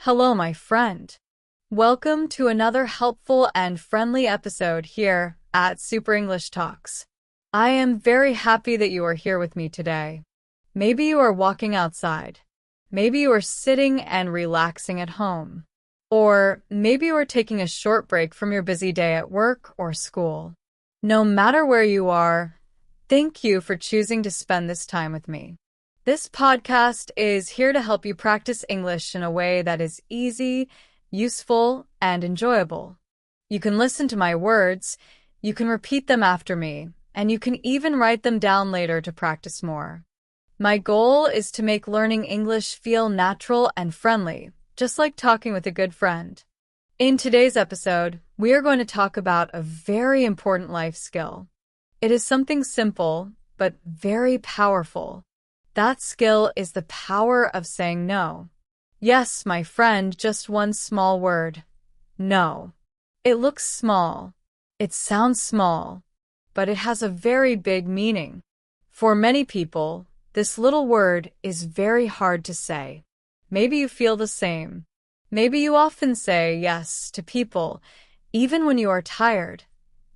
Hello, my friend. Welcome to another helpful and friendly episode here at Super English Talks. I am very happy that you are here with me today. Maybe you are walking outside. Maybe you are sitting and relaxing at home. Or maybe you are taking a short break from your busy day at work or school. No matter where you are, thank you for choosing to spend this time with me. This podcast is here to help you practice English in a way that is easy, useful, and enjoyable. You can listen to my words, you can repeat them after me, and you can even write them down later to practice more. My goal is to make learning English feel natural and friendly, just like talking with a good friend. In today's episode, we are going to talk about a very important life skill. It is something simple, but very powerful. That skill is the power of saying no. Yes, my friend, just one small word. No. It looks small. It sounds small. But it has a very big meaning. For many people, this little word is very hard to say. Maybe you feel the same. Maybe you often say yes to people, even when you are tired,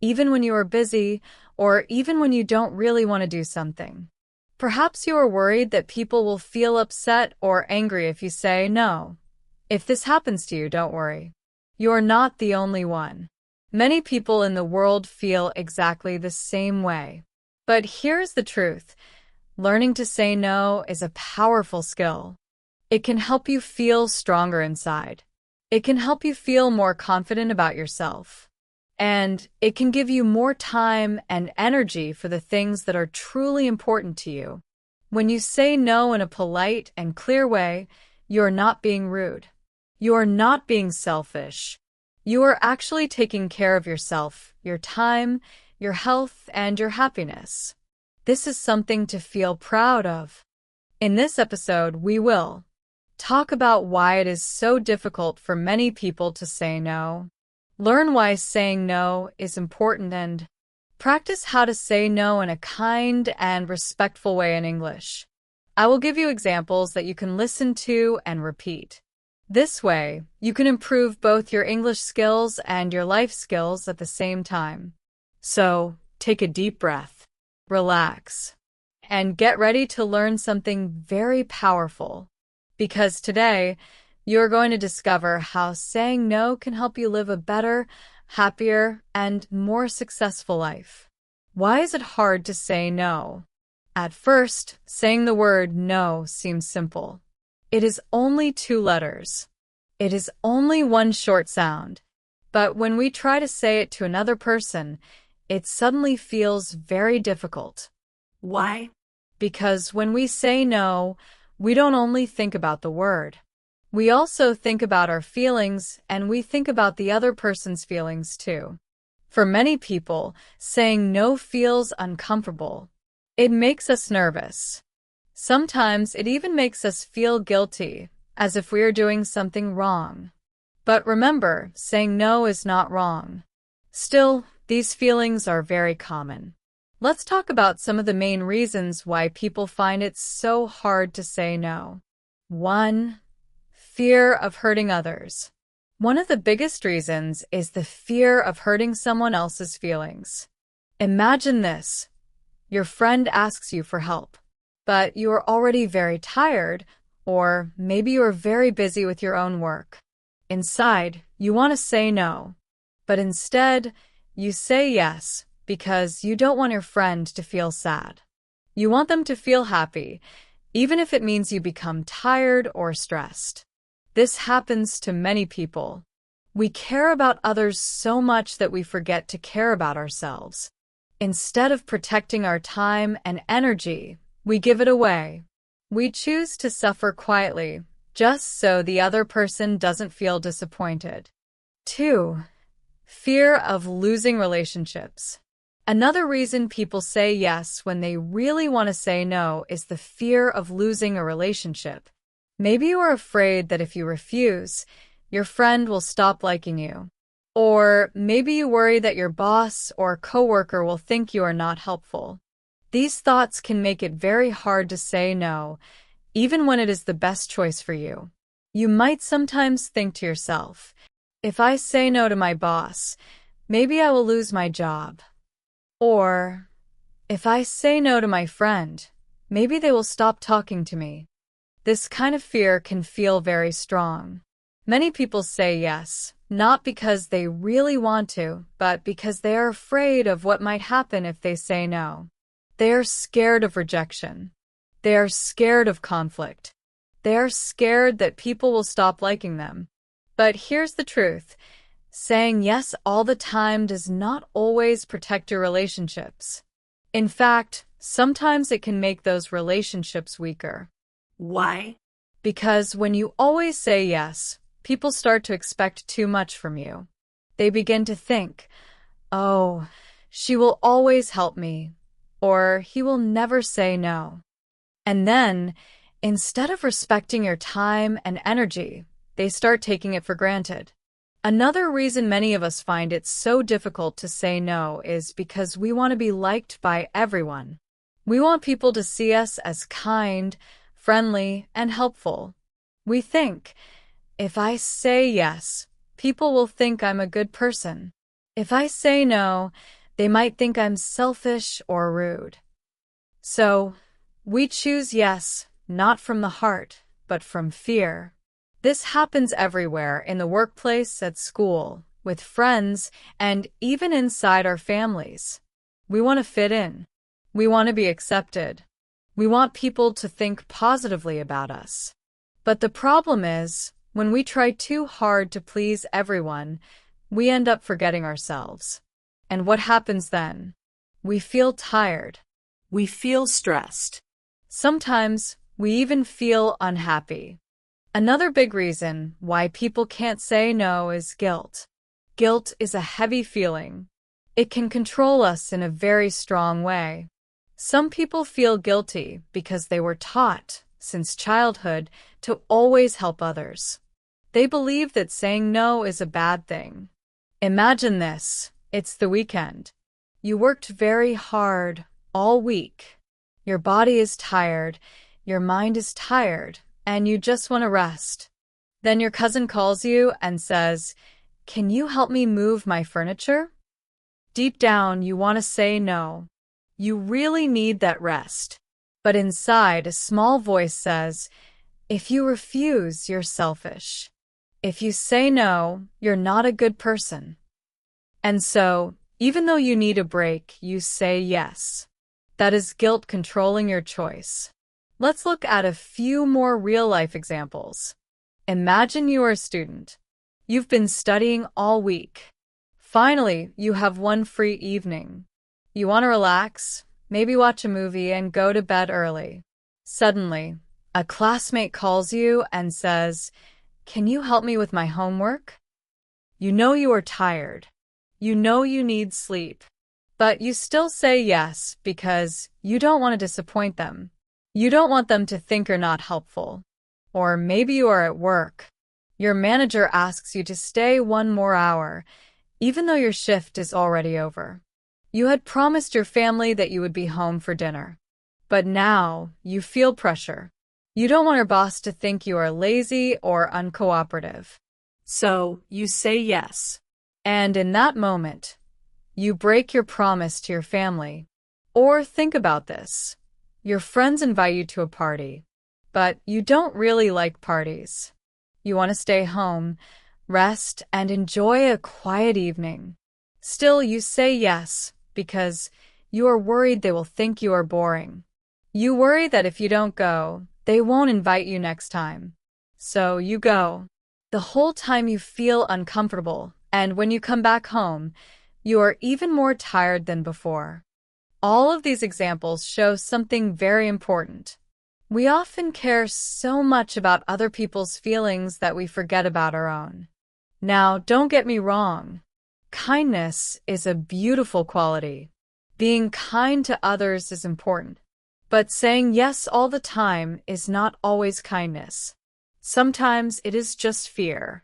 even when you are busy, or even when you don't really want to do something. Perhaps you are worried that people will feel upset or angry if you say no. If this happens to you, don't worry. You are not the only one. Many people in the world feel exactly the same way. But here's the truth. Learning to say no is a powerful skill. It can help you feel stronger inside. It can help you feel more confident about yourself. And it can give you more time and energy for the things that are truly important to you. When you say no in a polite and clear way, you are not being rude. You are not being selfish. You are actually taking care of yourself, your time, your health, and your happiness. This is something to feel proud of. In this episode, we will talk about why it is so difficult for many people to say no. Learn why saying no is important and practice how to say no in a kind and respectful way in English. I will give you examples that you can listen to and repeat. This way, you can improve both your English skills and your life skills at the same time. So, take a deep breath, relax, and get ready to learn something very powerful. Because today, you're going to discover how saying no can help you live a better, happier, and more successful life. Why is it hard to say no? At first, saying the word no seems simple. It is only 2 letters. It is only one short sound. But when we try to say it to another person, it suddenly feels very difficult. Why? Because when we say no, we don't only think about the word. We also think about our feelings, and we think about the other person's feelings too. For many people, saying no feels uncomfortable. It makes us nervous. Sometimes it even makes us feel guilty, as if we are doing something wrong. But remember, saying no is not wrong. Still, these feelings are very common. Let's talk about some of the main reasons why people find it so hard to say no. 1. Fear of hurting others. One of the biggest reasons is the fear of hurting someone else's feelings. Imagine this. Your friend asks you for help, but you are already very tired, or maybe you are very busy with your own work. Inside, you want to say no, but instead, you say yes because you don't want your friend to feel sad. You want them to feel happy, even if it means you become tired or stressed. This happens to many people. We care about others so much that we forget to care about ourselves. Instead of protecting our time and energy, we give it away. We choose to suffer quietly, just so the other person doesn't feel disappointed. 2. Fear of losing relationships. Another reason people say yes when they really want to say no is the fear of losing a relationship. Maybe you are afraid that if you refuse, your friend will stop liking you. Or maybe you worry that your boss or coworker will think you are not helpful. These thoughts can make it very hard to say no, even when it is the best choice for you. You might sometimes think to yourself, if I say no to my boss, maybe I will lose my job. Or, if I say no to my friend, maybe they will stop talking to me. This kind of fear can feel very strong. Many people say yes, not because they really want to, but because they are afraid of what might happen if they say no. They are scared of rejection. They are scared of conflict. They are scared that people will stop liking them. But here's the truth. Saying yes all the time does not always protect your relationships. In fact, sometimes it can make those relationships weaker. Why? Because when you always say yes, people start to expect too much from you. They begin to think, oh, she will always help me, or he will never say no. And then, instead of respecting your time and energy, they start taking it for granted. Another reason many of us find it so difficult to say no is because we want to be liked by everyone. We want people to see us as kind, friendly, and helpful. We think, if I say yes, people will think I'm a good person. If I say no, they might think I'm selfish or rude. So, we choose yes, not from the heart, but from fear. This happens everywhere, in the workplace, at school, with friends, and even inside our families. We want to fit in. We want to be accepted. We want people to think positively about us. But the problem is, when we try too hard to please everyone, we end up forgetting ourselves. And what happens then? We feel tired. We feel stressed. Sometimes, we even feel unhappy. Another big reason why people can't say no is guilt. Guilt is a heavy feeling. It can control us in a very strong way. Some people feel guilty because they were taught, since childhood, to always help others. They believe that saying no is a bad thing. Imagine this. It's the weekend. You worked very hard all week. Your body is tired, your mind is tired, and you just want to rest. Then your cousin calls you and says, "Can you help me move my furniture?" Deep down, you want to say no. You really need that rest. But inside, a small voice says, if you refuse, you're selfish. If you say no, you're not a good person. And so, even though you need a break, you say yes. That is guilt controlling your choice. Let's look at a few more real-life examples. Imagine you are a student. You've been studying all week. Finally, you have one free evening. You want to relax, maybe watch a movie and go to bed early. Suddenly, a classmate calls you and says, "Can you help me with my homework?" You know you are tired. You know you need sleep. But you still say yes because you don't want to disappoint them. You don't want them to think you're not helpful. Or maybe you are at work. Your manager asks you to stay one more hour, even though your shift is already over. You had promised your family that you would be home for dinner. But now you feel pressure. You don't want your boss to think you are lazy or uncooperative. So you say yes. And in that moment, you break your promise to your family. Or think about this. Your friends invite you to a party, but you don't really like parties. You want to stay home, rest, and enjoy a quiet evening. Still, you say yes because you are worried they will think you are boring. You worry that if you don't go, they won't invite you next time. So you go. The whole time you feel uncomfortable, and when you come back home, you are even more tired than before. All of these examples show something very important. We often care so much about other people's feelings that we forget about our own. Now, don't get me wrong. Kindness is a beautiful quality. Being kind to others is important. But saying yes all the time is not always kindness. Sometimes it is just fear.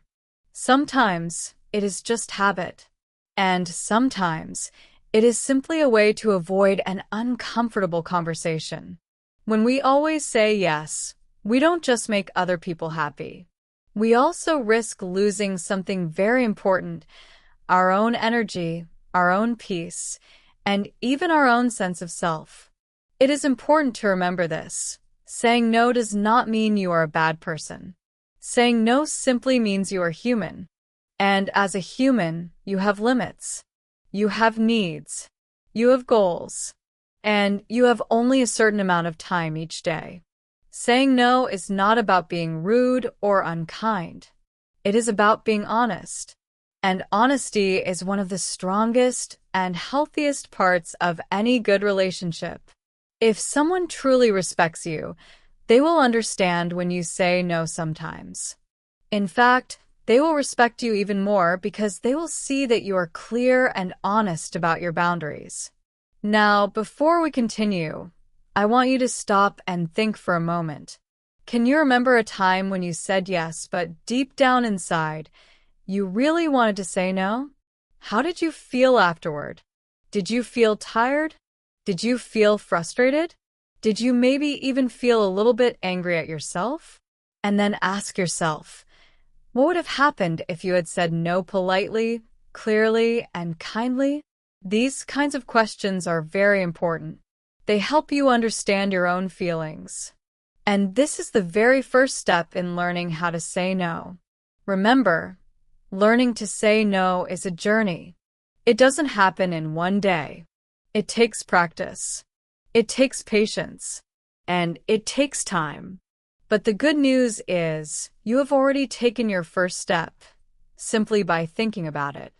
Sometimes it is just habit. And sometimes it is simply a way to avoid an uncomfortable conversation. When we always say yes, we don't just make other people happy. We also risk losing something very important: our own energy, our own peace, and even our own sense of self. It is important to remember this. Saying no does not mean you are a bad person. Saying no simply means you are human. And as a human, you have limits. You have needs. You have goals. And you have only a certain amount of time each day. Saying no is not about being rude or unkind. It is about being honest. And honesty is one of the strongest and healthiest parts of any good relationship. If someone truly respects you, they will understand when you say no sometimes. In fact, they will respect you even more because they will see that you are clear and honest about your boundaries. Now, before we continue, I want you to stop and think for a moment. Can you remember a time when you said yes, but deep down inside, you really wanted to say no? How did you feel afterward? Did you feel tired? Did you feel frustrated? Did you maybe even feel a little bit angry at yourself? And then ask yourself, what would have happened if you had said no politely, clearly, and kindly? These kinds of questions are very important. They help you understand your own feelings. And this is the very first step in learning how to say no. Remember, learning to say no is a journey. It doesn't happen in one day. It takes practice. It takes patience. And it takes time. But the good news is, you have already taken your first step, simply by thinking about it.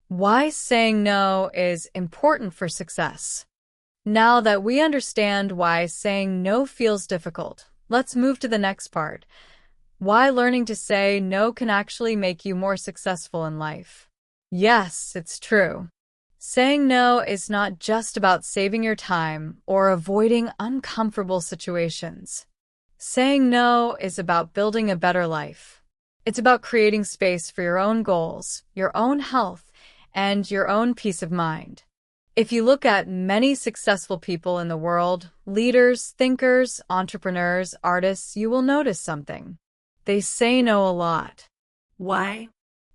Why saying no is important for success. Now that we understand why saying no feels difficult, let's move to the next part. Why learning to say no can actually make you more successful in life. Yes, it's true. Saying no is not just about saving your time or avoiding uncomfortable situations. Saying no is about building a better life. It's about creating space for your own goals, your own health, and your own peace of mind. If you look at many successful people in the world, leaders, thinkers, entrepreneurs, artists, you will notice something. They say no a lot. Why?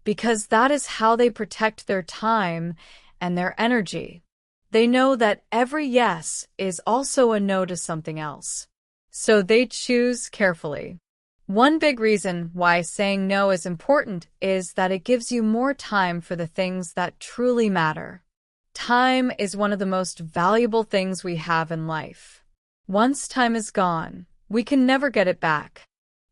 Because that is how they protect their time and their energy. They know that every yes is also a no to something else. So they choose carefully. One big reason why saying no is important is that it gives you more time for the things that truly matter. Time is one of the most valuable things we have in life. Once time is gone, we can never get it back.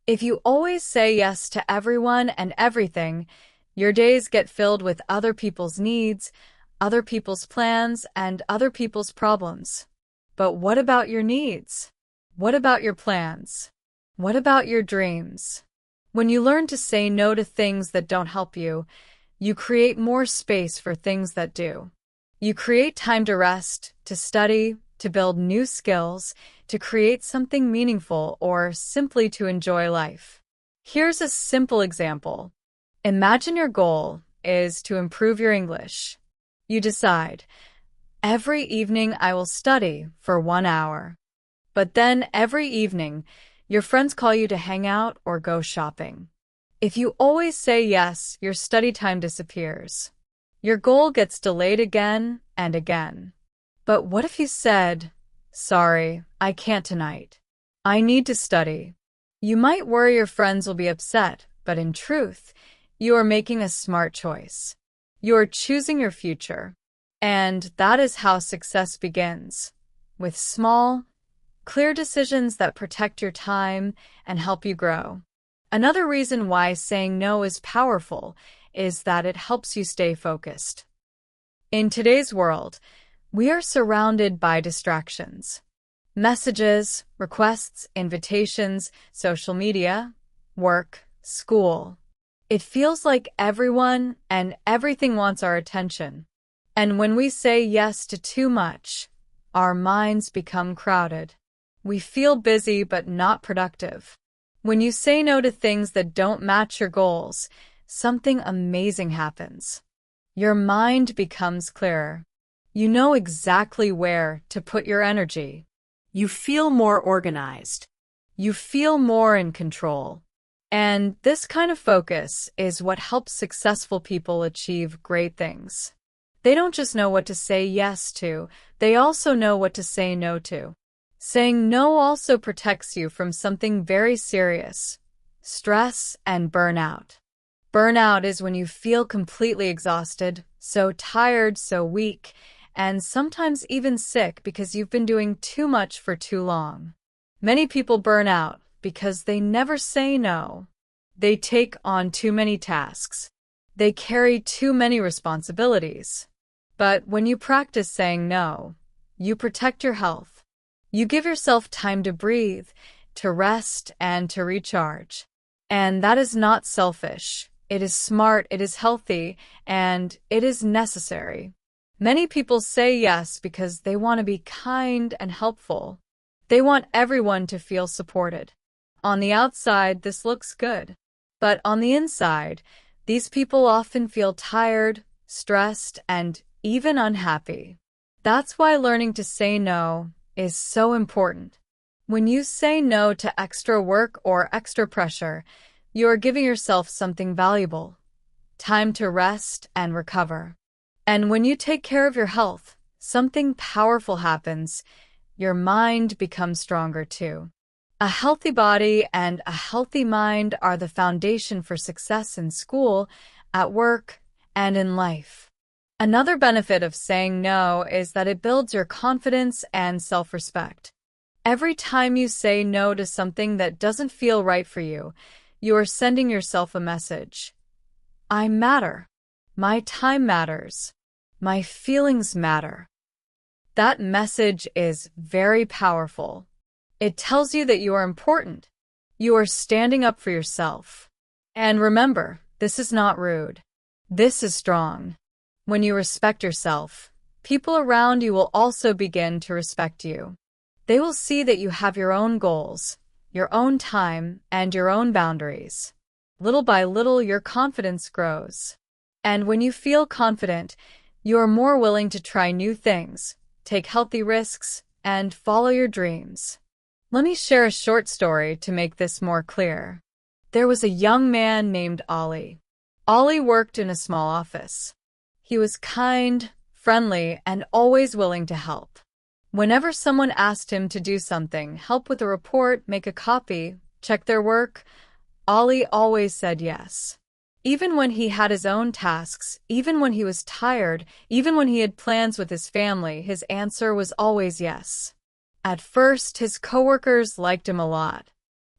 If you always say yes to everyone and everything, your days get filled with other people's needs, other people's plans, and other people's problems. But what about your needs? What about your plans? What about your dreams? When you learn to say no to things that don't help you, you create more space for things that do. You create time to rest, to study, to build new skills, to create something meaningful, or simply to enjoy life. Here's a simple example. Imagine your goal is to improve your English. You decide, every evening I will study for 1 hour. But then every evening, your friends call you to hang out or go shopping. If you always say yes, your study time disappears. Your goal gets delayed again and again. But what if you said, sorry, I can't tonight. I need to study. You might worry your friends will be upset, but in truth, you are making a smart choice. You are choosing your future. And that is how success begins, with small, clear decisions that protect your time and help you grow. Another reason why saying no is powerful is that it helps you stay focused. In today's world, we are surrounded by distractions. Messages, requests, invitations, social media, work, school. It feels like everyone and everything wants our attention. And when we say yes to too much, our minds become crowded. We feel busy but not productive. When you say no to things that don't match your goals, something amazing happens. Your mind becomes clearer. You know exactly where to put your energy. You feel more organized. You feel more in control. And this kind of focus is what helps successful people achieve great things. They don't just know what to say yes to, they also know what to say no to. Saying no also protects you from something very serious: stress and burnout. Burnout is when you feel completely exhausted, so tired, so weak, and sometimes even sick because you've been doing too much for too long. Many people burn out because they never say no. They take on too many tasks. They carry too many responsibilities. But when you practice saying no, you protect your health. You give yourself time to breathe, to rest, and to recharge. And that is not selfish. It is smart, it is healthy, and it is necessary. Many people say yes because they want to be kind and helpful. They want everyone to feel supported. On the outside, this looks good. But on the inside, these people often feel tired, stressed, and even unhappy. That's why learning to say no is so important. When you say no to extra work or extra pressure, you are giving yourself something valuable: time to rest and recover. And when you take care of your health, something powerful happens. Your mind becomes stronger too. A healthy body and a healthy mind are the foundation for success in school, at work, and in life. Another benefit of saying no is that it builds your confidence and self-respect. Every time you say no to something that doesn't feel right for you, you are sending yourself a message. I matter. My time matters. My feelings matter. That message is very powerful. It tells you that you are important. You are standing up for yourself. And remember, this is not rude. This is strong. When you respect yourself, people around you will also begin to respect you. They will see that you have your own goals, your own time, and your own boundaries. Little by little, your confidence grows. And when you feel confident, you are more willing to try new things, take healthy risks, and follow your dreams. Let me share a short story to make this more clear. There was a young man named Ollie. Ollie worked in a small office. He was kind, friendly, and always willing to help. Whenever someone asked him to do something, help with a report, make a copy, check their work, Ollie always said yes. Even when he had his own tasks, even when he was tired, even when he had plans with his family, his answer was always yes. At first, his coworkers liked him a lot.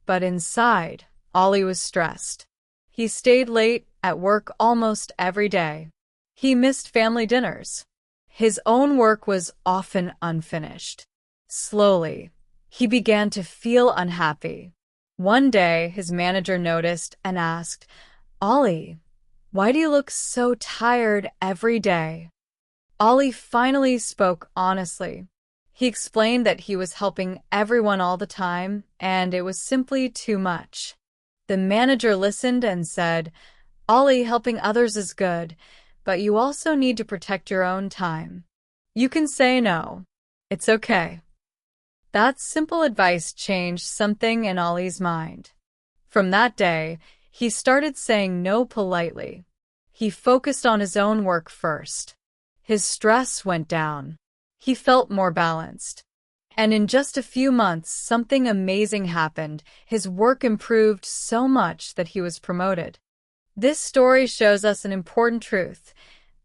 But inside, Ollie was stressed. He stayed late at work almost every day. He missed family dinners. His own work was often unfinished. Slowly, he began to feel unhappy. One day, his manager noticed and asked, "Ollie, why do you look so tired every day?" Ollie finally spoke honestly. He explained that he was helping everyone all the time, and it was simply too much. The manager listened and said, "Ollie, helping others is good, but you also need to protect your own time. You can say no. It's okay." That simple advice changed something in Ollie's mind. From that day, he started saying no politely. He focused on his own work first. His stress went down. He felt more balanced. And in just a few months, something amazing happened. His work improved so much that he was promoted. This story shows us an important truth.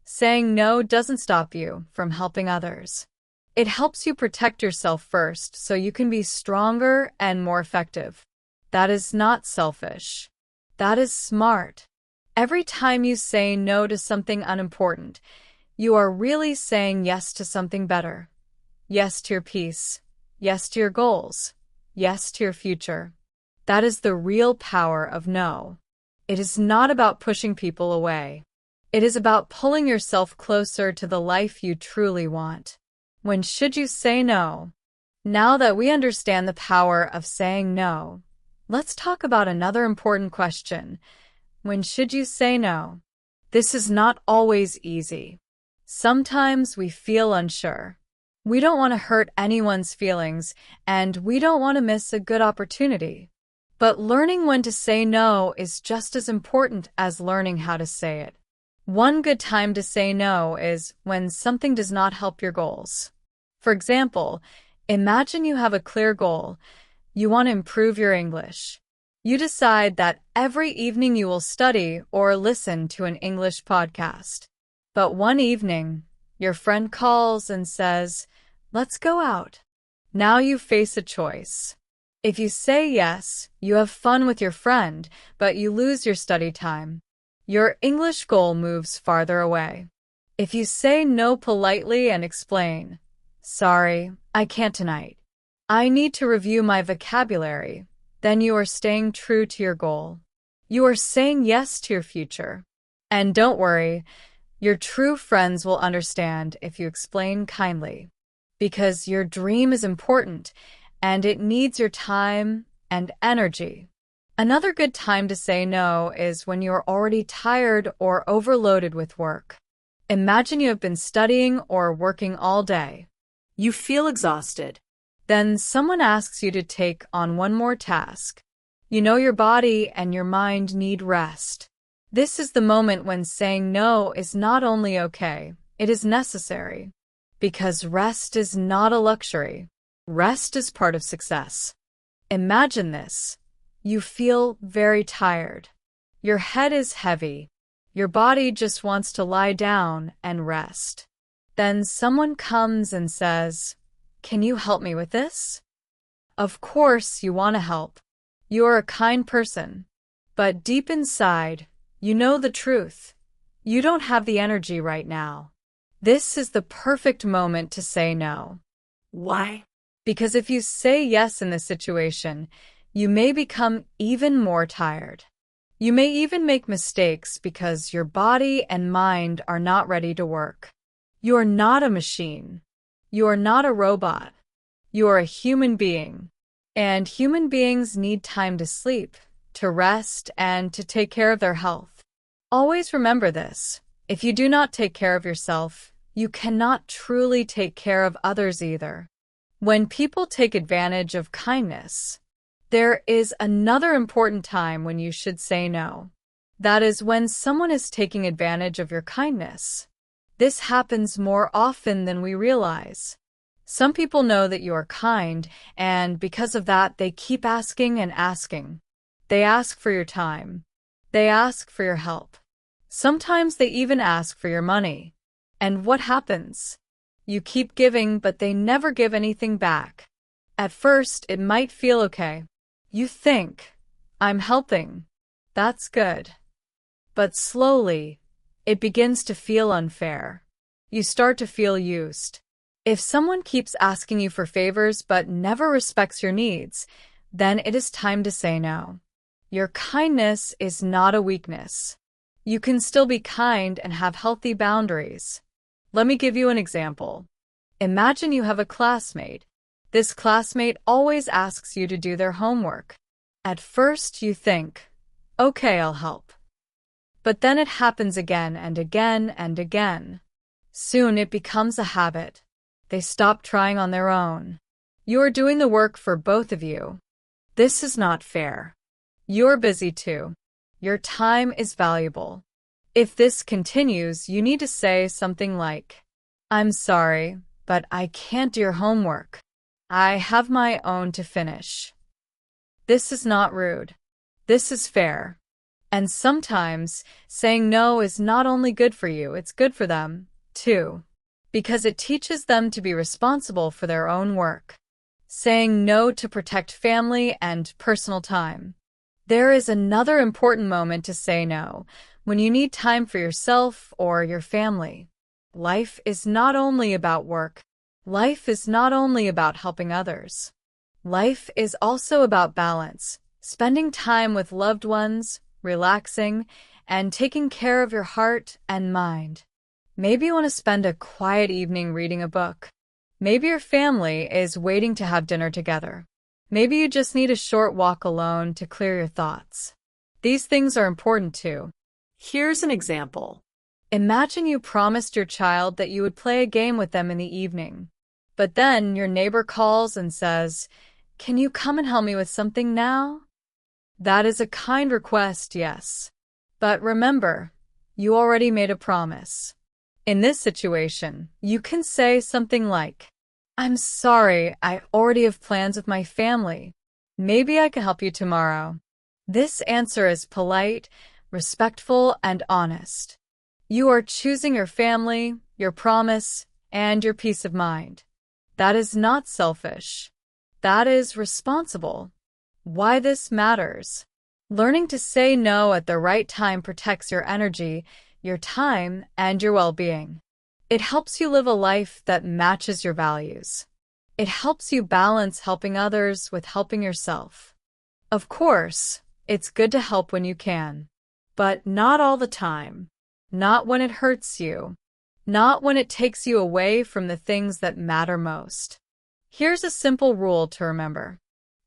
Saying no doesn't stop you from helping others. It helps you protect yourself first so you can be stronger and more effective. That is not selfish. That is smart. Every time you say no to something unimportant, you are really saying yes to something better. Yes to your peace. Yes to your goals. Yes to your future. That is the real power of no. It is not about pushing people away. It is about pulling yourself closer to the life you truly want. When should you say no? Now that we understand the power of saying no, let's talk about another important question. When should you say no? This is not always easy. Sometimes we feel unsure. We don't want to hurt anyone's feelings, and we don't want to miss a good opportunity. But learning when to say no is just as important as learning how to say it. One good time to say no is when something does not help your goals. For example, imagine you have a clear goal. You want to improve your English. You decide that every evening you will study or listen to an English podcast. But one evening, your friend calls and says, "Let's go out." Now you face a choice. If you say yes, you have fun with your friend, but you lose your study time. Your English goal moves farther away. If you say no politely and explain, "Sorry, I can't tonight. I need to review my vocabulary," then you are staying true to your goal. You are saying yes to your future. And don't worry, your true friends will understand if you explain kindly, because your dream is important and it needs your time and energy. Another good time to say no is when you're already tired or overloaded with work. Imagine you have been studying or working all day. You feel exhausted. Then someone asks you to take on one more task. You know your body and your mind need rest. This is the moment when saying no is not only okay, it is necessary. Because rest is not a luxury. Rest is part of success. Imagine this. You feel very tired. Your head is heavy. Your body just wants to lie down and rest. Then someone comes and says, "Can you help me with this?" Of course you want to help. You are a kind person. But deep inside, you know the truth. You don't have the energy right now. This is the perfect moment to say no. Why? Because if you say yes in this situation, you may become even more tired. You may even make mistakes because your body and mind are not ready to work. You are not a machine. You are not a robot. You are a human being. And human beings need time to sleep, to rest, and to take care of their health. Always remember this. If you do not take care of yourself, you cannot truly take care of others either. When people take advantage of kindness, there is another important time when you should say no. That is when someone is taking advantage of your kindness. This happens more often than we realize. Some people know that you are kind, and because of that, they keep asking and asking. They ask for your time. They ask for your help. Sometimes they even ask for your money. And what happens? You keep giving, but they never give anything back. At first, it might feel okay. You think, "I'm helping. That's good." But slowly, it begins to feel unfair. You start to feel used. If someone keeps asking you for favors but never respects your needs, then it is time to say no. Your kindness is not a weakness. You can still be kind and have healthy boundaries. Let me give you an example. Imagine you have a classmate. This classmate always asks you to do their homework. At first you think, "Okay, I'll help." But then it happens again and again and again. Soon it becomes a habit. They stop trying on their own. You are doing the work for both of you. This is not fair. You're busy too. Your time is valuable. If this continues, you need to say something like, "I'm sorry, but I can't do your homework. I have my own to finish." This is not rude. This is fair. And sometimes, saying no is not only good for you, it's good for them, too. Because it teaches them to be responsible for their own work. Saying no to protect family and personal time. There is another important moment to say no, when you need time for yourself or your family. Life is not only about work. Life is not only about helping others. Life is also about balance, spending time with loved ones, relaxing, and taking care of your heart and mind. Maybe you want to spend a quiet evening reading a book. Maybe your family is waiting to have dinner together. Maybe you just need a short walk alone to clear your thoughts. These things are important too. Here's an example. Imagine you promised your child that you would play a game with them in the evening. But then your neighbor calls and says, "Can you come and help me with something now?" That is a kind request, yes. But remember, you already made a promise. In this situation, you can say something like, I'm sorry, I already have plans with my family. Maybe I can help you tomorrow. This answer is polite, respectful, and honest. You are choosing your family, your promise, and your peace of mind. That is not selfish. That is responsible. Why this matters? Learning to say no at the right time protects your energy, your time, and your well-being. It helps you live a life that matches your values. It helps you balance helping others with helping yourself. Of course, it's good to help when you can, but not all the time. Not when it hurts you. Not when it takes you away from the things that matter most. Here's a simple rule to remember.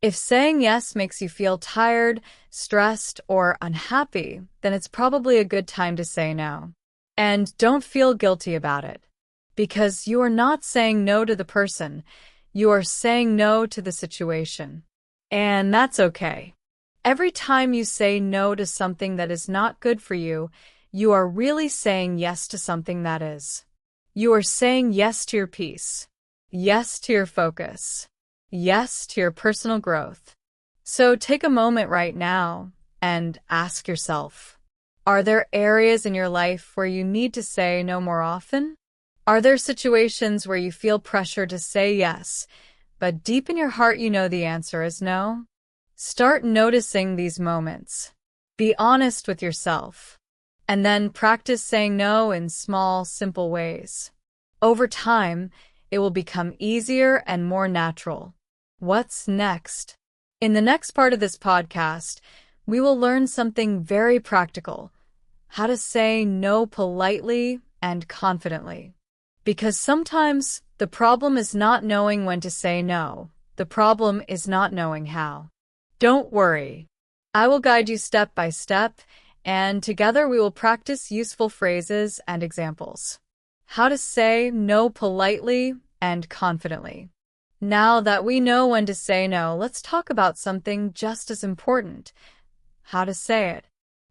If saying yes makes you feel tired, stressed, or unhappy, then it's probably a good time to say no. And don't feel guilty about it. Because you are not saying no to the person, you are saying no to the situation. And that's okay. Every time you say no to something that is not good for you, you are really saying yes to something that is. You are saying yes to your peace. Yes to your focus. Yes to your personal growth. So take a moment right now and ask yourself, are there areas in your life where you need to say no more often? Are there situations where you feel pressure to say yes, but deep in your heart you know the answer is no? Start noticing these moments. Be honest with yourself. And then practice saying no in small, simple ways. Over time, it will become easier and more natural. What's next? In the next part of this podcast, we will learn something very practical: how to say no politely and confidently. Because sometimes the problem is not knowing when to say no. The problem is not knowing how. Don't worry. I will guide you step by step, and together we will practice useful phrases and examples. How to say no politely and confidently. Now that we know when to say no, let's talk about something just as important: how to say it.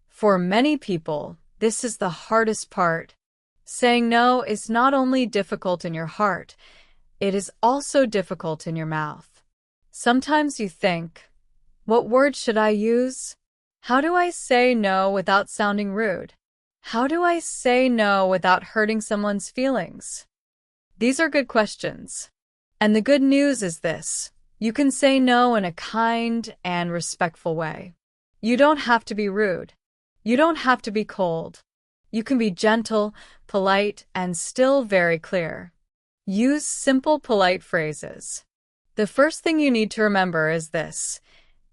For many people, this is the hardest part. Saying no is not only difficult in your heart, it is also difficult in your mouth. Sometimes you think, what words should I use? How do I say no without sounding rude? How do I say no without hurting someone's feelings? These are good questions. And the good news is this: you can say no in a kind and respectful way. You don't have to be rude. You don't have to be cold. You can be gentle, polite, and still very clear. Use simple, polite phrases. The first thing you need to remember is this: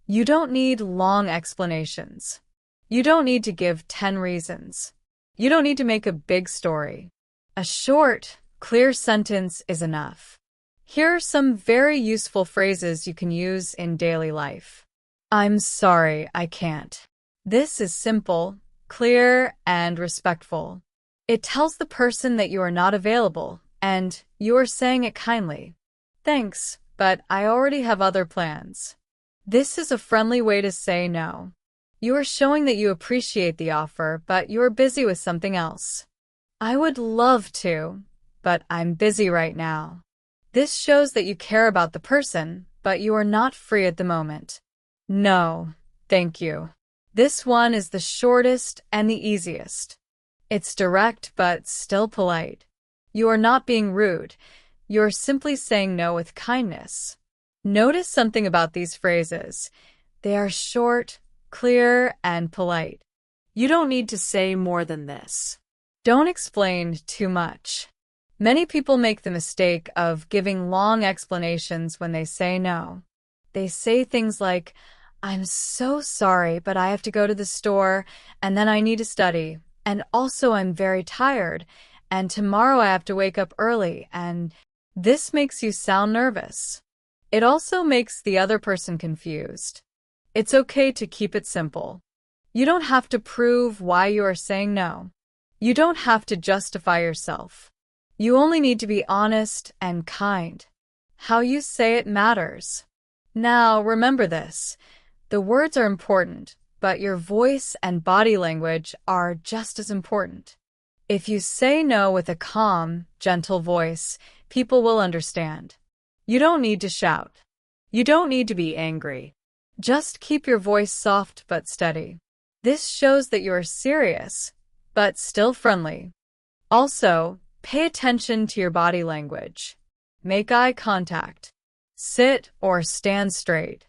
you don't need long explanations. You don't need to give 10 reasons. You don't need to make a big story. A short, clear sentence is enough. Here are some very useful phrases you can use in daily life. I'm sorry, I can't. This is simple, clear, and respectful. It tells the person that you are not available, and you are saying it kindly. Thanks, but I already have other plans. This is a friendly way to say no. You are showing that you appreciate the offer, but you are busy with something else. I would love to, but I'm busy right now. This shows that you care about the person, but you are not free at the moment. No, thank you. This one is the shortest and the easiest. It's direct but still polite. You are not being rude. You are simply saying no with kindness. Notice something about these phrases. They are short, clear, and polite. You don't need to say more than this. Don't explain too much. Many people make the mistake of giving long explanations when they say no. They say things like, I'm so sorry, but I have to go to the store, and then I need to study, and also I'm very tired, and tomorrow I have to wake up early, and this makes you sound nervous. It also makes the other person confused. It's okay to keep it simple. You don't have to prove why you are saying no. You don't have to justify yourself. You only need to be honest and kind. How you say it matters. Now, remember this: The words are important, but your voice and body language are just as important. If you say no with a calm, gentle voice, people will understand. You don't need to shout. You don't need to be angry. Just keep your voice soft but steady. This shows that you are serious, but still friendly. Also, pay attention to your body language. Make eye contact. Sit or stand straight.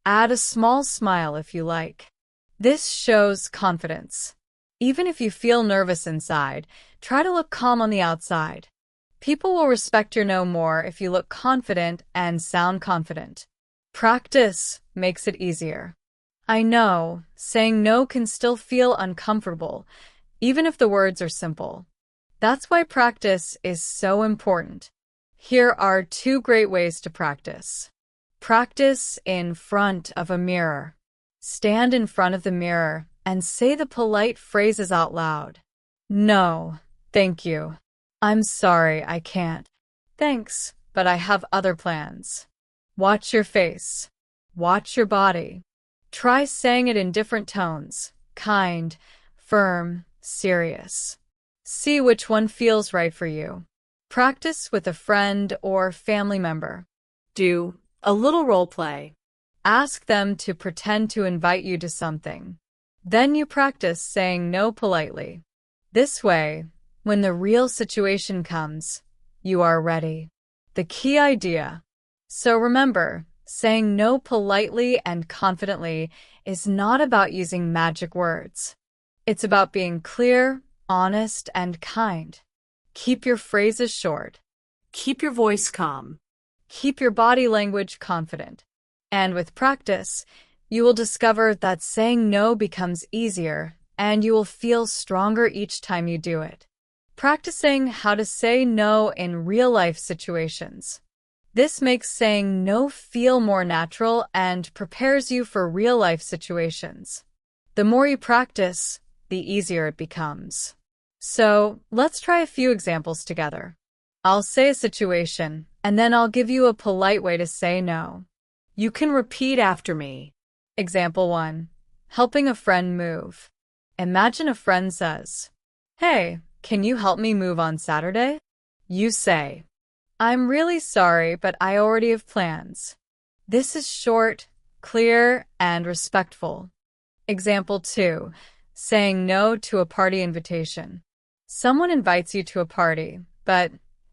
Add a small smile if you like. This shows confidence. Even if you feel nervous inside, try to look calm on the outside. People will respect your no more if you look confident and sound confident. Practice makes it easier. I know, saying no can still feel uncomfortable, even if the words are simple. That's why practice is so important. Here are 2 great ways to practice. Practice in front of a mirror. Stand in front of the mirror and say the polite phrases out loud. No, thank you. I'm sorry, I can't. Thanks, but I have other plans. Watch your face. Watch your body. Try saying it in different tones: kind, firm, serious. See which one feels right for you. Practice with a friend or family member. Do a little role play. Ask them to pretend to invite you to something. Then you practice saying no politely. This way, when the real situation comes, you are ready. The key idea. So remember, saying no politely and confidently is not about using magic words. It's about being clear, honest, and kind. Keep your phrases short. Keep your voice calm. Keep your body language confident. And with practice, you will discover that saying no becomes easier, and you will feel stronger each time you do it. Practicing how to say no in real-life situations. This makes saying no feel more natural and prepares you for real-life situations. The more you practice, the easier it becomes. So, let's try a few examples together. I'll say a situation, and then I'll give you a polite way to say no. You can repeat after me. Example 1. Helping a friend move. Imagine a friend says, "Hey, can you help me move on Saturday?" You say, "I'm really sorry, but I already have plans." This is short, clear, and respectful. Example 2. Saying no to a party invitation. Someone invites you to a party, but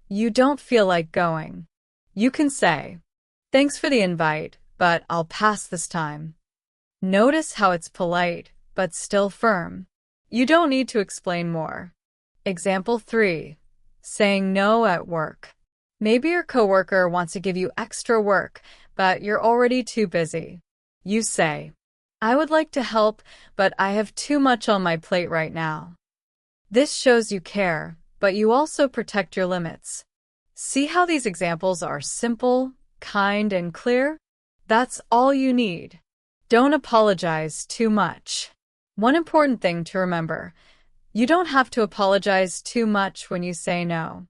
you don't feel like going. You can say, "Thanks for the invite, but I'll pass this time." Notice how it's polite, but still firm. You don't need to explain more. Example 3. Saying no at work. Maybe your coworker wants to give you extra work, but you're already too busy. You say, "I would like to help, but I have too much on my plate right now." This shows you care, but you also protect your limits. See how these examples are simple, kind, and clear? That's all you need. Don't apologize too much. One important thing to remember: you don't have to apologize too much when you say no.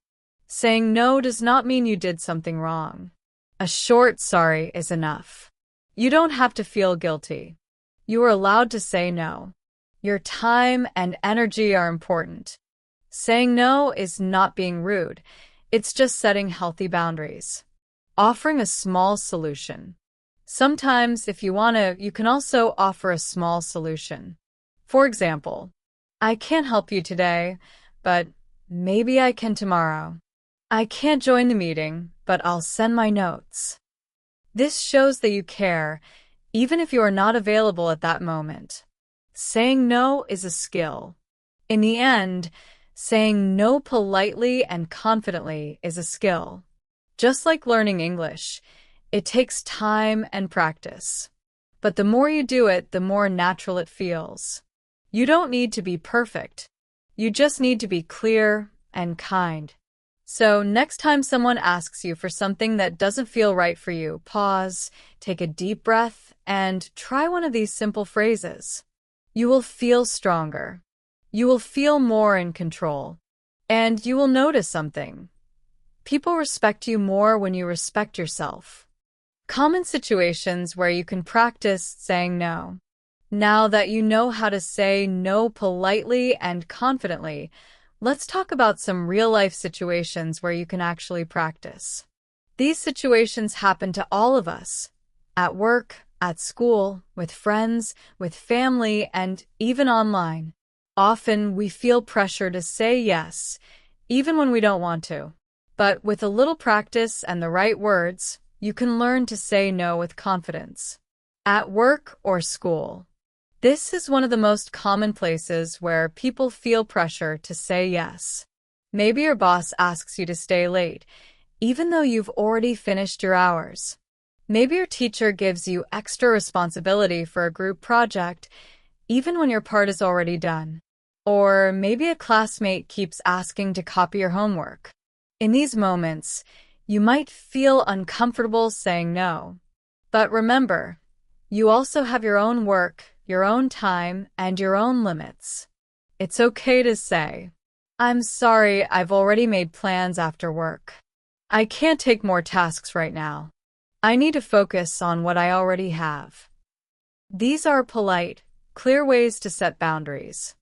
Saying no does not mean you did something wrong. A short sorry is enough. You don't have to feel guilty. You are allowed to say no. Your time and energy are important. Saying no is not being rude. It's just setting healthy boundaries. Offering a small solution. Sometimes, if you want to, you can also offer a small solution. For example, "I can't help you today, but maybe I can tomorrow. I can't join the meeting, but I'll send my notes." This shows that you care, even if you are not available at that moment. Saying no is a skill. In the end, saying no politely and confidently is a skill. Just like learning English, it takes time and practice. But the more you do it, the more natural it feels. You don't need to be perfect. You just need to be clear and kind. So next time someone asks you for something that doesn't feel right for you, pause, take a deep breath, and try one of these simple phrases. You will feel stronger. You will feel more in control. And you will notice something. People respect you more when you respect yourself. Common situations where you can practice saying no. Now that you know how to say no politely and confidently, let's talk about some real-life situations where you can actually practice. These situations happen to all of us, at work, at school, with friends, with family, and even online. Often we feel pressure to say yes, even when we don't want to. But with a little practice and the right words, you can learn to say no with confidence. At work or school. This is one of the most common places where people feel pressure to say yes. Maybe your boss asks you to stay late, even though you've already finished your hours. Maybe your teacher gives you extra responsibility for a group project, even when your part is already done. Or maybe a classmate keeps asking to copy your homework. In these moments, you might feel uncomfortable saying no. But remember, you also have your own work, your own time, and your own limits. It's okay to say, "I'm sorry, I've already made plans after work. I can't take more tasks right now. I need to focus on what I already have." These are polite, clear ways to set boundaries.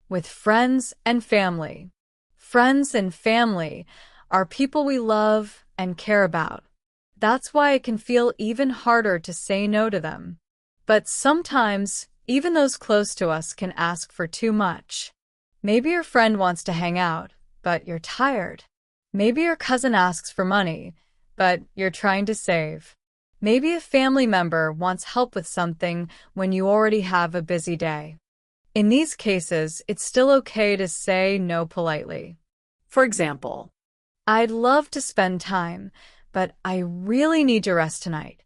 With friends and family. Friends and family are people we love and care about. That's why it can feel even harder to say no to them. But sometimes, even those close to us can ask for too much. Maybe your friend wants to hang out, but you're tired. Maybe your cousin asks for money, but you're trying to save. Maybe a family member wants help with something when you already have a busy day. In these cases, it's still okay to say no politely. For example, "I'd love to spend time, but I really need to rest tonight.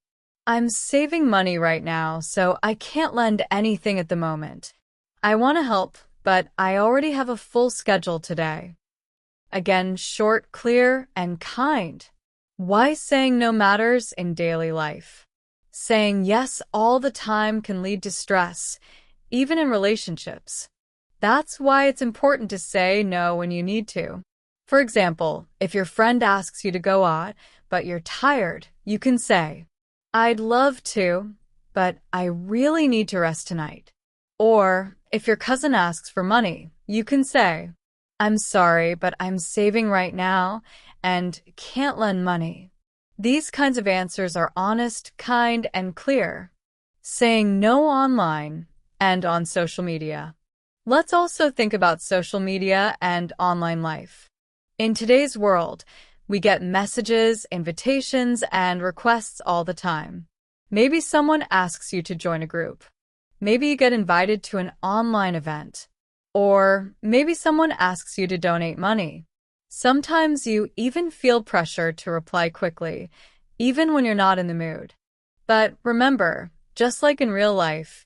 I'm saving money right now, so I can't lend anything at the moment. I want to help, but I already have a full schedule today." Again, short, clear, and kind. Why saying no matters in daily life. Saying yes all the time can lead to stress, even in relationships. That's why it's important to say no when you need to. For example, if your friend asks you to go out, but you're tired, you can say, "I'd love to, but I really need to rest tonight." Or, if your cousin asks for money, you can say, "I'm sorry, but I'm saving right now and can't lend money." These kinds of answers are honest, kind, and clear. Saying no online and on social media. Let's also think about social media and online life. In today's world, we get messages, invitations, and requests all the time. Maybe someone asks you to join a group. Maybe you get invited to an online event. Or maybe someone asks you to donate money. Sometimes you even feel pressure to reply quickly, even when you're not in the mood. But remember, just like in real life,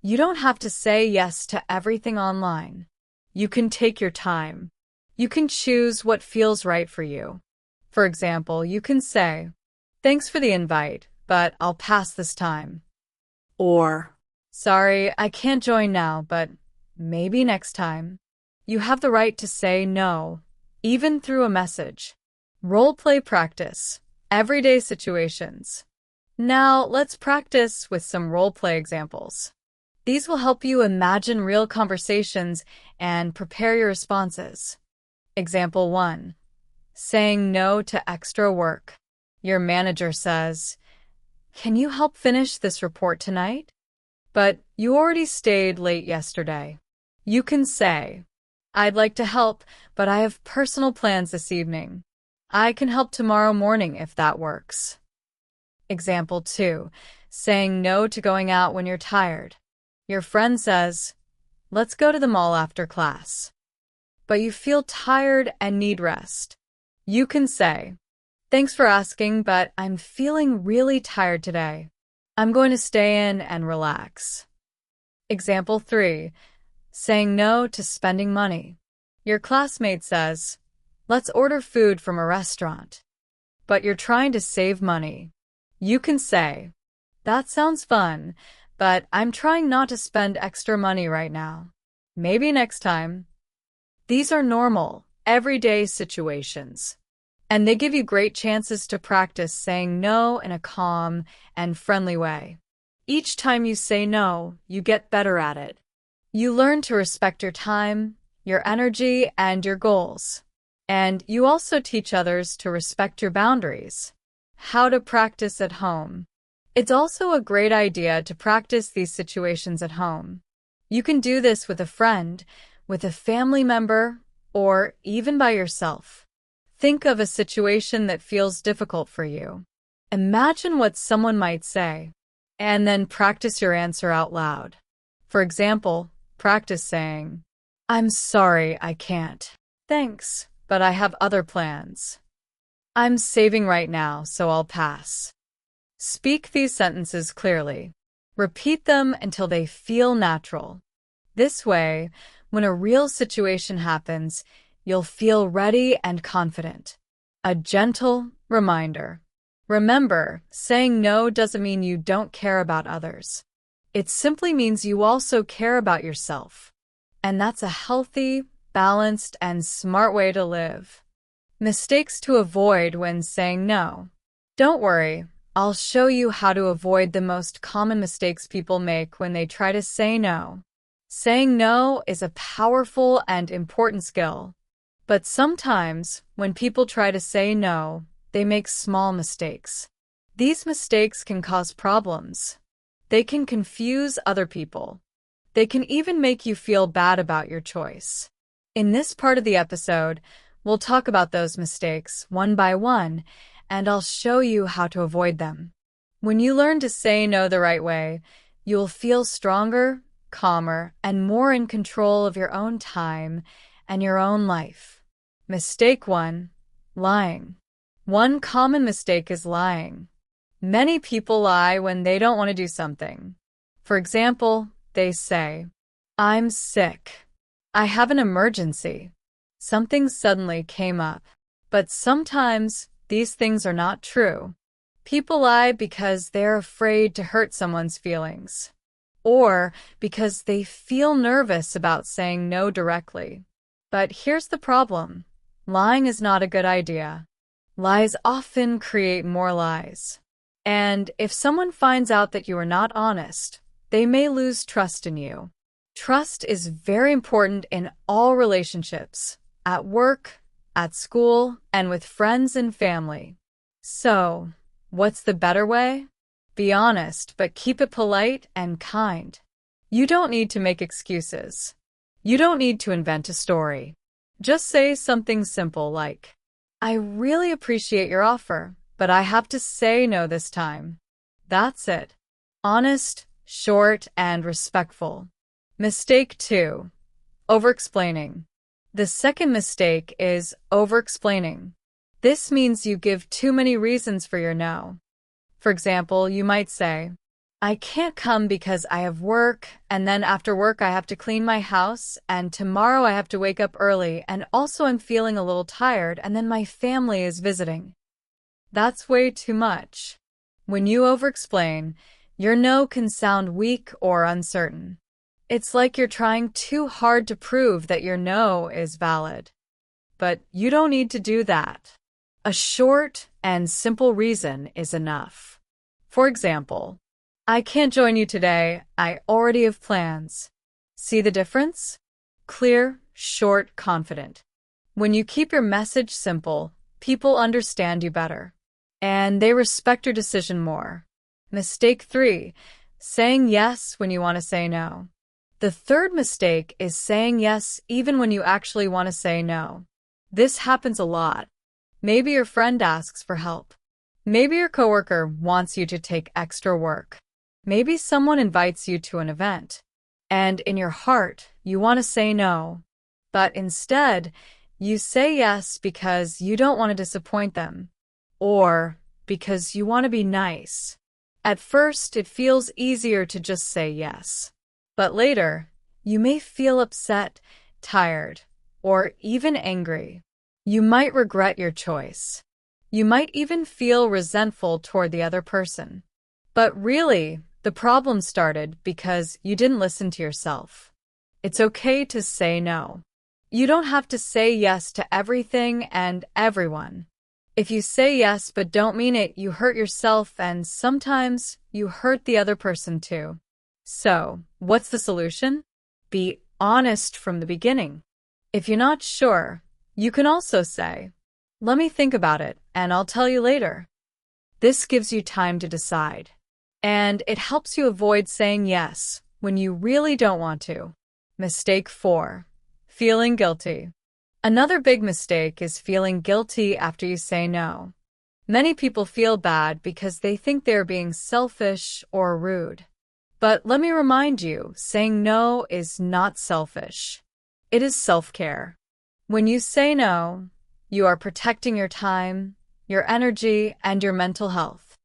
you don't have to say yes to everything online. You can take your time. You can choose what feels right for you. For example, you can say, "Thanks for the invite, but I'll pass this time." or "Sorry, I can't join now, but maybe next time." You have the right to say no, even through a message. Role play practice. Everyday situations. Now, let's practice with some role play examples. These will help you imagine real conversations and prepare your responses. Example 1. Saying no to extra work. Your manager says, "Can you help finish this report tonight?" But you already stayed late yesterday. You can say, "I'd like to help, but I have personal plans this evening. I can help tomorrow morning if that works." Example 2. Saying no to going out when you're tired. Your friend says, "Let's go to the mall after class." But you feel tired and need rest. You can say, "Thanks for asking, but I'm feeling really tired today. I'm going to stay in and relax." Example 3. Saying no to spending money. Your classmate says, "Let's order food from a restaurant." But you're trying to save money. You can say, "That sounds fun, but I'm trying not to spend extra money right now. Maybe next time." These are normal, everyday situations. And they give you great chances to practice saying no in a calm and friendly way. Each time you say no, you get better at it. You learn to respect your time, your energy, and your goals. And you also teach others to respect your boundaries. How to practice at home. It's also a great idea to practice these situations at home. You can do this with a friend, with a family member, or even by yourself. Think of a situation that feels difficult for you. Imagine what someone might say, and then practice your answer out loud. For example, practice saying, "I'm sorry, I can't. Thanks, but I have other plans. I'm saving right now, so I'll pass." Speak these sentences clearly. Repeat them until they feel natural. This way, when a real situation happens, you'll feel ready and confident. A gentle reminder. Remember, saying no doesn't mean you don't care about others. It simply means you also care about yourself. And that's a healthy, balanced, and smart way to live. Mistakes to avoid when saying no. Don't worry, I'll show you how to avoid the most common mistakes people make when they try to say no. Saying no is a powerful and important skill. But sometimes, when people try to say no, they make small mistakes. These mistakes can cause problems. They can confuse other people. They can even make you feel bad about your choice. In this part of the episode, we'll talk about those mistakes one by one, and I'll show you how to avoid them. When you learn to say no the right way, you'll feel stronger, calmer, and more in control of your own time and your own life. Mistake 1. Lying. One common mistake is lying. Many people lie when they don't want to do something. For example, they say, "I'm sick. I have an emergency. Something suddenly came up." But sometimes these things are not true. People lie because they're afraid to hurt someone's feelings, or because they feel nervous about saying no directly. But here's the problem. Lying is not a good idea. Lies often create more lies. And if someone finds out that you are not honest, they may lose trust in you. Trust is very important in all relationships, at work, at school, and with friends and family. So, what's the better way? Be honest, but keep it polite and kind. You don't need to make excuses. You don't need to invent a story. Just say something simple like, "I really appreciate your offer, but I have to say no this time." That's it. Honest, short, and respectful. Mistake 2. Over-explaining. The second mistake is over-explaining. This means you give too many reasons for your no. For example, you might say, "I can't come because I have work, and then after work I have to clean my house, and tomorrow I have to wake up early, and also I'm feeling a little tired, and then my family is visiting." That's way too much. When you over-explain, your no can sound weak or uncertain. It's like you're trying too hard to prove that your no is valid. But you don't need to do that. A short and simple reason is enough. For example, "I can't join you today. I already have plans." See the difference? Clear, short, confident. When you keep your message simple, people understand you better. And they respect your decision more. Mistake 3. Saying yes when you want to say no. The third mistake is saying yes even when you actually want to say no. This happens a lot. Maybe your friend asks for help. Maybe your coworker wants you to take extra work. Maybe someone invites you to an event. And in your heart, you want to say no. But instead, you say yes because you don't want to disappoint them. Or because you want to be nice. At first, it feels easier to just say yes. But later, you may feel upset, tired, or even angry. You might regret your choice. You might even feel resentful toward the other person. But really, the problem started because you didn't listen to yourself. It's okay to say no. You don't have to say yes to everything and everyone. If you say yes but don't mean it, you hurt yourself and sometimes you hurt the other person too. So, what's the solution? Be honest from the beginning. If you're not sure, you can also say, "Let me think about it and I'll tell you later." This gives you time to decide. And it helps you avoid saying yes when you really don't want to. Mistake 4. Feeling guilty. Another big mistake is feeling guilty after you say no. Many people feel bad because they think they're being selfish or rude. But let me remind you, saying no is not selfish. It is self-care. When you say no, you are protecting your time, your energy, and your mental health.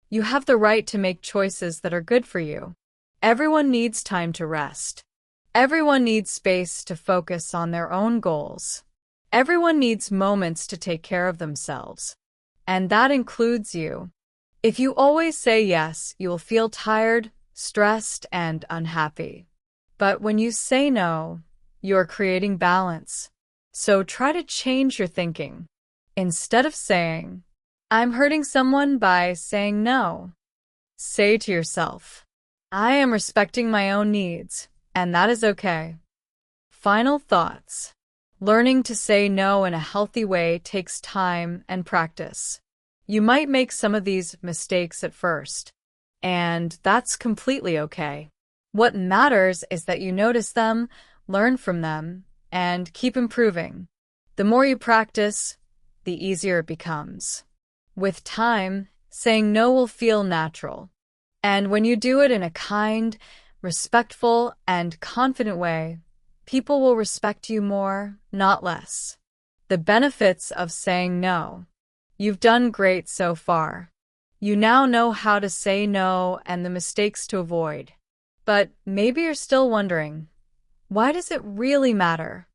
You have the right to make choices that are good for you. Everyone needs time to rest. Everyone needs space to focus on their own goals. Everyone needs moments to take care of themselves. And that includes you. If you always say yes, you will feel tired, stressed, and unhappy. But when you say no, you are creating balance. So try to change your thinking. Instead of saying, "I'm hurting someone," by saying no, say to yourself, "I am respecting my own needs, and that is okay." Final thoughts. Learning to say no in a healthy way takes time and practice. You might make some of these mistakes at first, and that's completely okay. What matters is that you notice them, learn from them, and keep improving. The more you practice, the easier it becomes. With time, saying no will feel natural. And when you do it in a kind, respectful, and confident way, people will respect you more, not less. The benefits of saying no. You've done great so far. You now know how to say no and the mistakes to avoid. But maybe you're still wondering, why does it really matter?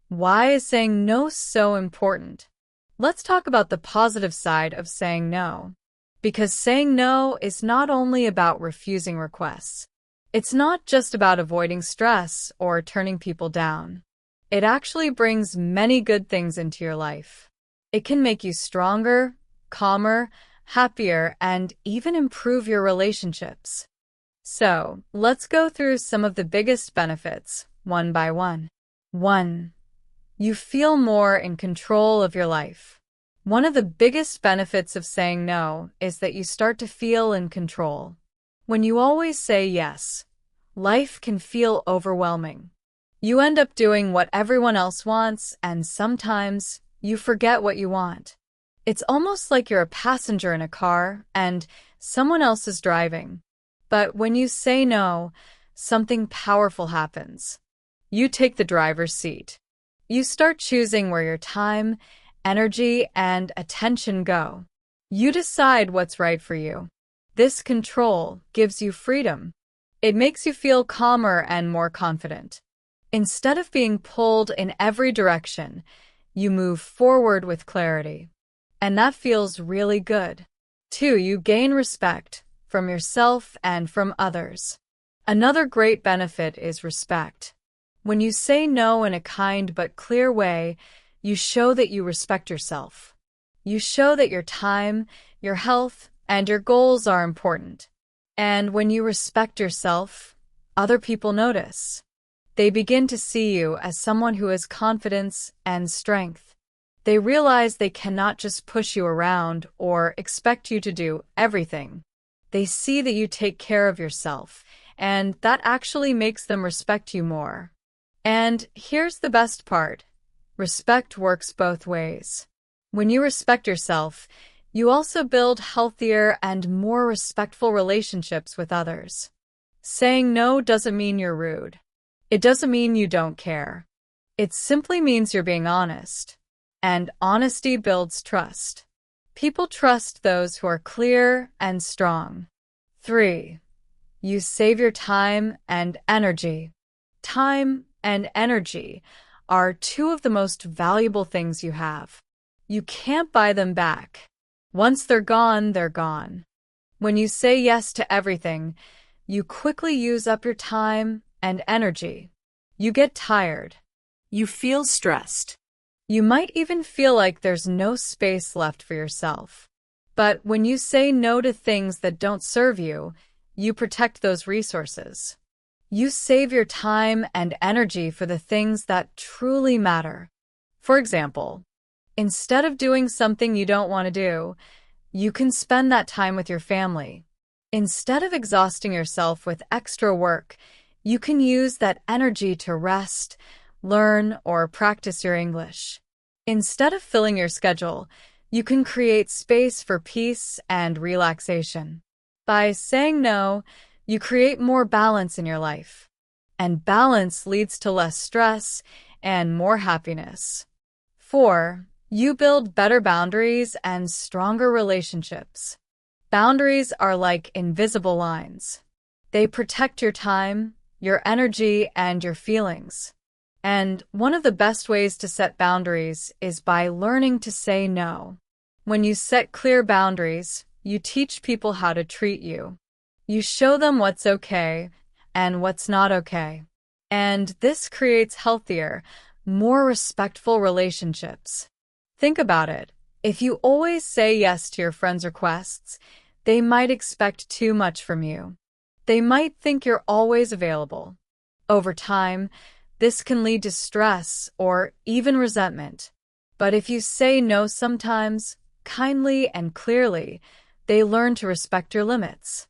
Why is saying no so important? Let's talk about the positive side of saying no. Because saying no is not only about refusing requests. It's not just about avoiding stress or turning people down. It actually brings many good things into your life. It can make you stronger, calmer, happier, and even improve your relationships. So, let's go through some of the biggest benefits, one by one. 1. You feel more in control of your life. One of the biggest benefits of saying no is that you start to feel in control. When you always say yes, life can feel overwhelming. You end up doing what everyone else wants, and sometimes you forget what you want. It's almost like you're a passenger in a car and someone else is driving. But when you say no, something powerful happens. You take the driver's seat. You start choosing where your time, energy, and attention go. You decide what's right for you. This control gives you freedom. It makes you feel calmer and more confident. Instead of being pulled in every direction, you move forward with clarity. And that feels really good. 2. You gain respect from yourself and from others. Another great benefit is respect. When you say no in a kind but clear way, you show that you respect yourself. You show that your time, your health, and your goals are important. And when you respect yourself, other people notice. They begin to see you as someone who has confidence and strength. They realize they cannot just push you around or expect you to do everything. They see that you take care of yourself, and that actually makes them respect you more. And here's the best part. Respect works both ways. When you respect yourself, you also build healthier and more respectful relationships with others. Saying no doesn't mean you're rude. It doesn't mean you don't care. It simply means you're being honest. And honesty builds trust. People trust those who are clear and strong. 3. You save your time and energy. Time and energy are two of the most valuable things you have. You can't buy them back. Once they're gone, they're gone. When you say yes to everything, you quickly use up your time and energy. You get tired. You feel stressed. You might even feel like there's no space left for yourself. But when you say no to things that don't serve you, you protect those resources. You save your time and energy for the things that truly matter. For example, instead of doing something you don't want to do, you can spend that time with your family. Instead of exhausting yourself with extra work, you can use that energy to rest, learn, or practice your English. Instead of filling your schedule, you can create space for peace and relaxation. By saying no, you create more balance in your life. And balance leads to less stress and more happiness. 4. You build better boundaries and stronger relationships. Boundaries are like invisible lines. They protect your time, your energy, and your feelings. And one of the best ways to set boundaries is by learning to say no. When you set clear boundaries, you teach people how to treat you. You show them what's okay and what's not okay. And this creates healthier, more respectful relationships. Think about it. If you always say yes to your friends' requests, they might expect too much from you. They might think you're always available. Over time, this can lead to stress or even resentment. But if you say no sometimes, kindly and clearly, they learn to respect your limits.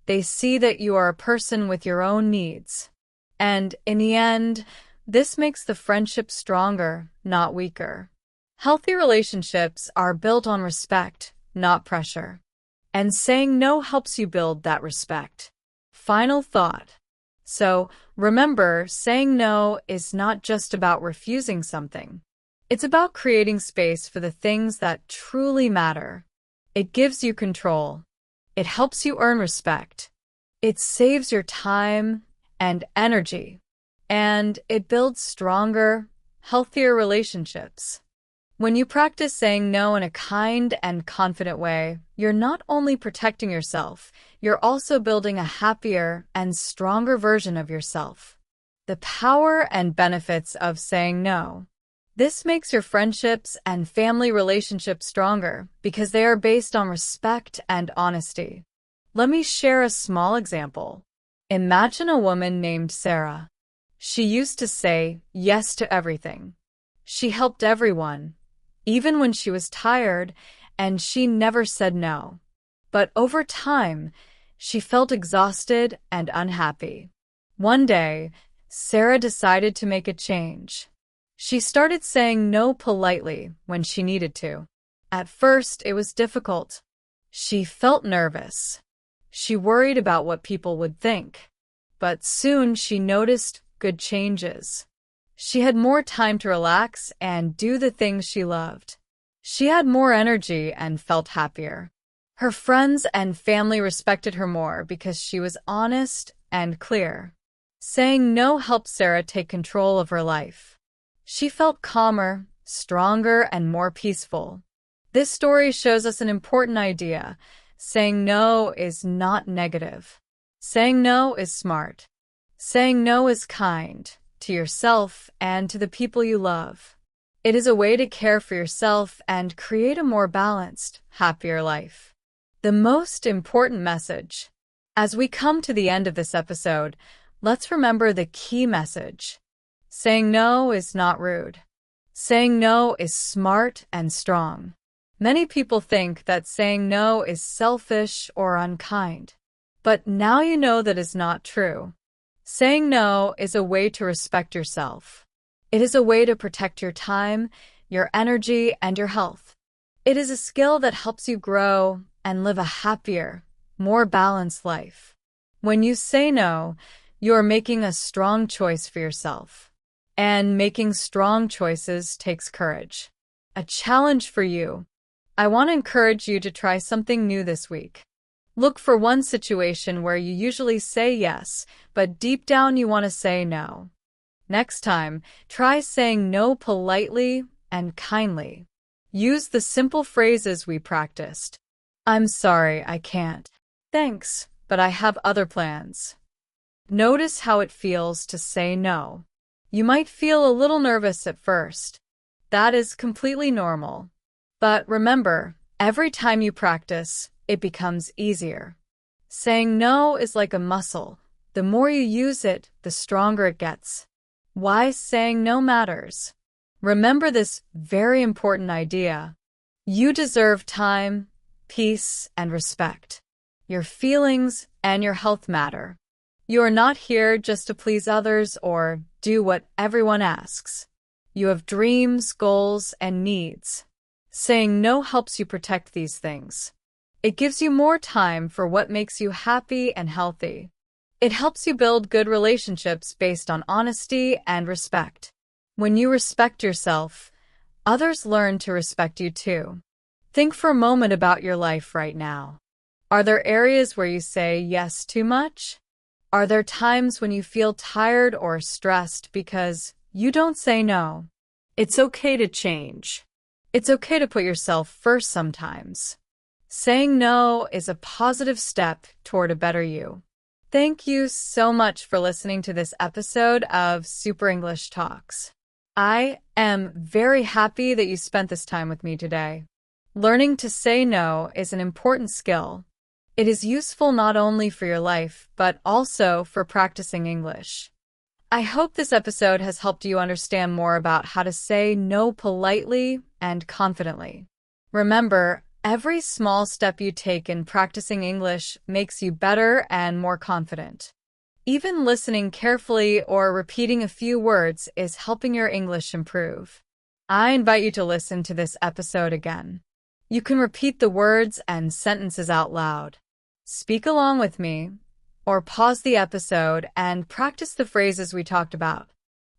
They see that you are a person with your own needs. And in the end, this makes the friendship stronger, not weaker. Healthy relationships are built on respect, not pressure. And saying no helps you build that respect. Final thought. So, remember, saying no is not just about refusing something. It's about creating space for the things that truly matter. It gives you control. It helps you earn respect. It saves your time and energy. And it builds stronger, healthier relationships. When you practice saying no in a kind and confident way, you're not only protecting yourself, you're also building a happier and stronger version of yourself. The power and benefits of saying no. This makes your friendships and family relationships stronger because they are based on respect and honesty. Let me share a small example. Imagine a woman named Sarah. She used to say yes to everything. She helped everyone, even when she was tired, and she never said no. But over time, she felt exhausted and unhappy. One day, Sarah decided to make a change. She started saying no politely when she needed to. At first, it was difficult. She felt nervous. She worried about what people would think. But soon she noticed good changes. She had more time to relax and do the things she loved. She had more energy and felt happier. Her friends and family respected her more because she was honest and clear. Saying no helped Sarah take control of her life. She felt calmer, stronger, and more peaceful. This story shows us an important idea. Saying no is not negative. Saying no is smart. Saying no is kind to yourself and to the people you love. It is a way to care for yourself and create a more balanced, happier life. The most important message. As we come to the end of this episode, let's remember the key message. Saying no is not rude. Saying no is smart and strong. Many people think that saying no is selfish or unkind. But now you know that is not true. Saying no is a way to respect yourself. It is a way to protect your time, your energy, and your health. It is a skill that helps you grow and live a happier, more balanced life. When you say no, you are making a strong choice for yourself. And making strong choices takes courage. A challenge for you. I want to encourage you to try something new this week. Look for one situation where you usually say yes, but deep down you want to say no. Next time, try saying no politely and kindly. Use the simple phrases we practiced. I'm sorry, I can't. Thanks, but I have other plans. Notice how it feels to say no. You might feel a little nervous at first. That is completely normal. But remember, every time you practice, it becomes easier. Saying no is like a muscle. The more you use it, the stronger it gets. Why saying no matters. Remember this very important idea. You deserve time, peace, and respect. Your feelings and your health matter. You are not here just to please others or do what everyone asks. You have dreams, goals, and needs. Saying no helps you protect these things. It gives you more time for what makes you happy and healthy. It helps you build good relationships based on honesty and respect. When you respect yourself, others learn to respect you too. Think for a moment about your life right now. Are there areas where you say yes too much? Are there times when you feel tired or stressed because you don't say no? It's okay to change. It's okay to put yourself first sometimes. Saying no is a positive step toward a better you. Thank you so much for listening to this episode of Super English Talks. I am very happy that you spent this time with me today. Learning to say no is an important skill. It is useful not only for your life, but also for practicing English. I hope this episode has helped you understand more about how to say no politely and confidently. Remember, every small step you take in practicing English makes you better and more confident. Even listening carefully or repeating a few words is helping your English improve. I invite you to listen to this episode again. You can repeat the words and sentences out loud. Speak along with me, or pause the episode and practice the phrases we talked about.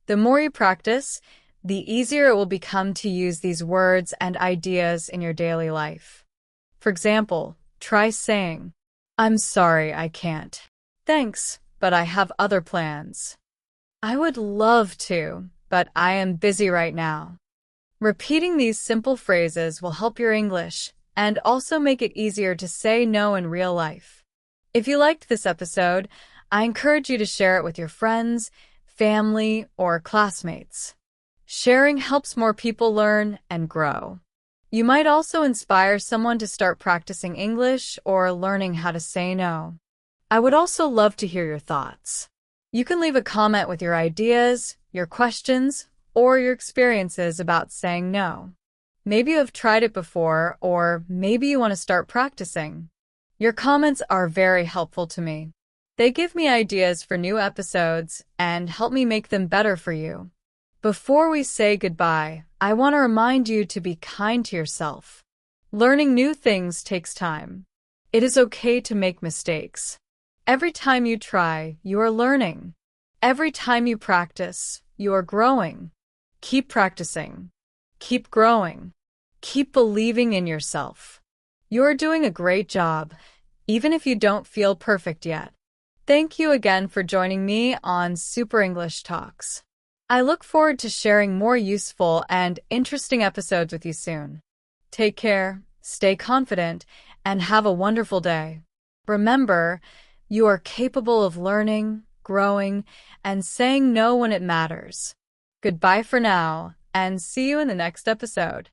The more you practice, the easier it will become to use these words and ideas in your daily life. For example, try saying, "I'm sorry, I can't. Thanks, but I have other plans. I would love to, but I am busy right now." Repeating these simple phrases will help your English and also make it easier to say no in real life. If you liked this episode, I encourage you to share it with your friends, family, or classmates. Sharing helps more people learn and grow. You might also inspire someone to start practicing English or learning how to say no. I would also love to hear your thoughts. You can leave a comment with your ideas, your questions, or your experiences about saying no. Maybe you have tried it before, or maybe you want to start practicing. Your comments are very helpful to me. They give me ideas for new episodes and help me make them better for you. Before we say goodbye, I want to remind you to be kind to yourself. Learning new things takes time. It is okay to make mistakes. Every time you try, you are learning. Every time you practice, you are growing. Keep practicing. Keep growing. Keep believing in yourself. You are doing a great job, even if you don't feel perfect yet. Thank you again for joining me on Super English Talks. I look forward to sharing more useful and interesting episodes with you soon. Take care, stay confident, and have a wonderful day. Remember, you are capable of learning, growing, and saying no when it matters. Goodbye for now, and see you in the next episode.